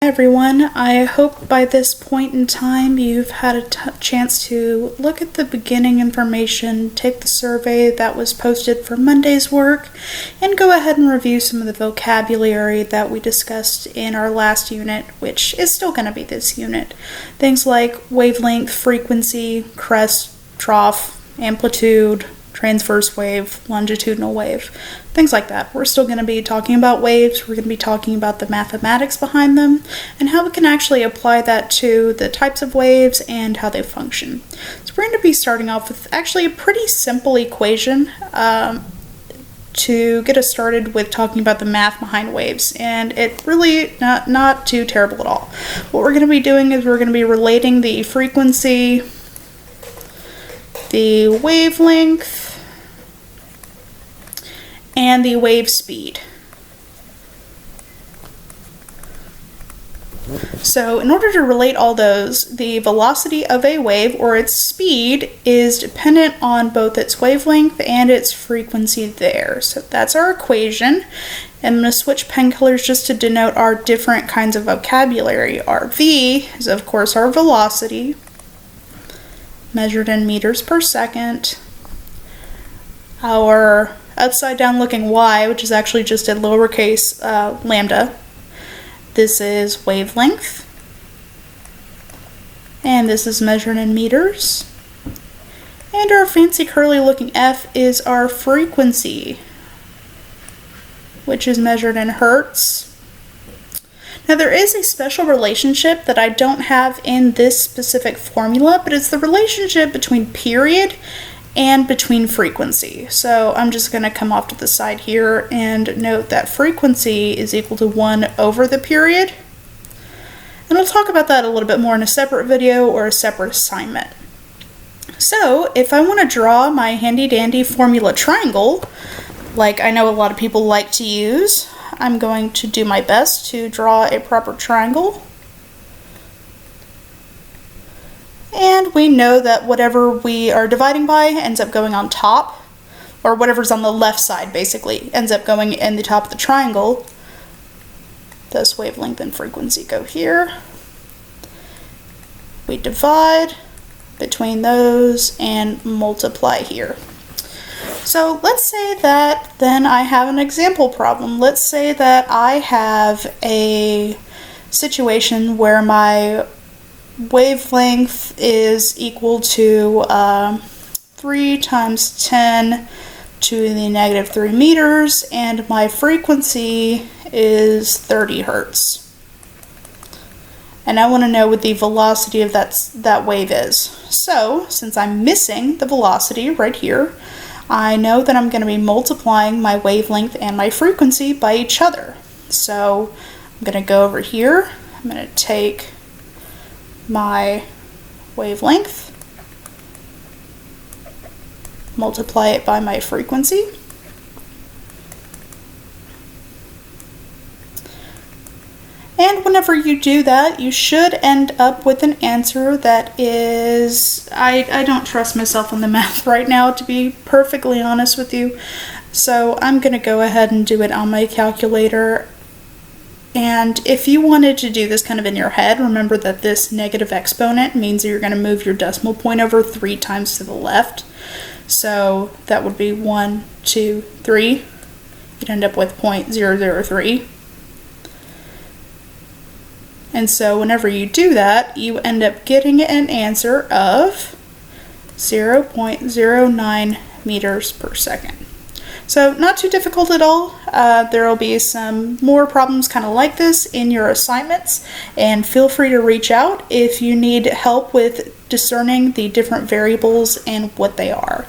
everyone. I hope by this point in time you've had a chance to look at the beginning information, take the survey that was posted for Monday's work, and go ahead and review some of the vocabulary that we discussed in our last unit, which is still going to be this unit. Things like wavelength, frequency, crest, trough, amplitude, transverse wave, longitudinal wave, things like that. We're still going to be talking about waves, we're going to be talking about the mathematics behind them, and how we can actually apply that to the types of waves and how they function. So we're going to be starting off with actually a pretty simple equation to get us started with talking about the math behind waves, and it really not too terrible at all. What we're going to be doing is we're going to be relating the frequency, the wavelength, and the wave speed. So in order to relate all those, the velocity of a wave or its speed is dependent on both its wavelength and its frequency there. So that's our equation. And I'm going to switch pen colors just to denote our different kinds of vocabulary. Our V is of course our velocity, measured in meters per second. Our upside down looking y, which is actually just a lowercase lambda. This is wavelength. And this is measured in meters. And our fancy curly looking f is our frequency, which is measured in hertz. Now there is a special relationship that I don't have in this specific formula, but it's the relationship between period and between frequency. So I'm just going to come off to the side here and note that frequency is equal to 1 over the period. And we'll talk about that a little bit more in a separate video or a separate assignment. So if I want to draw my handy dandy formula triangle, like I know a lot of people like to use, I'm going to do my best to draw a proper triangle. And we know that whatever we are dividing by ends up going on top, or whatever's on the left side basically ends up going in the top of the triangle. Thus wavelength and frequency go here. We divide between those and multiply here. So let's say that then I have an example problem. Let's say that I have a situation where my wavelength is equal to 3 times 10 to the negative 3 meters, and my frequency is 30 hertz. And I want to know what the velocity of that wave is. So, since I'm missing the velocity right here, I know that I'm going to be multiplying my wavelength and my frequency by each other. So, I'm going to go over here, I'm going to take my wavelength, multiply it by my frequency, and whenever you do that, you should end up with an answer that is, I don't trust myself on the math right now, to be perfectly honest with you, so I'm going to go ahead and do it on my calculator. And if you wanted to do this kind of in your head, remember that this negative exponent means that you're going to move your decimal point over 3 times to the left. So that would be 1, 2, 3. You'd end up with 0.003. And so whenever you do that, you end up getting an answer of 0.09 meters per second. So not too difficult at all. There will be some more problems kind of like this in your assignments, and feel free to reach out if you need help with discerning the different variables and what they are.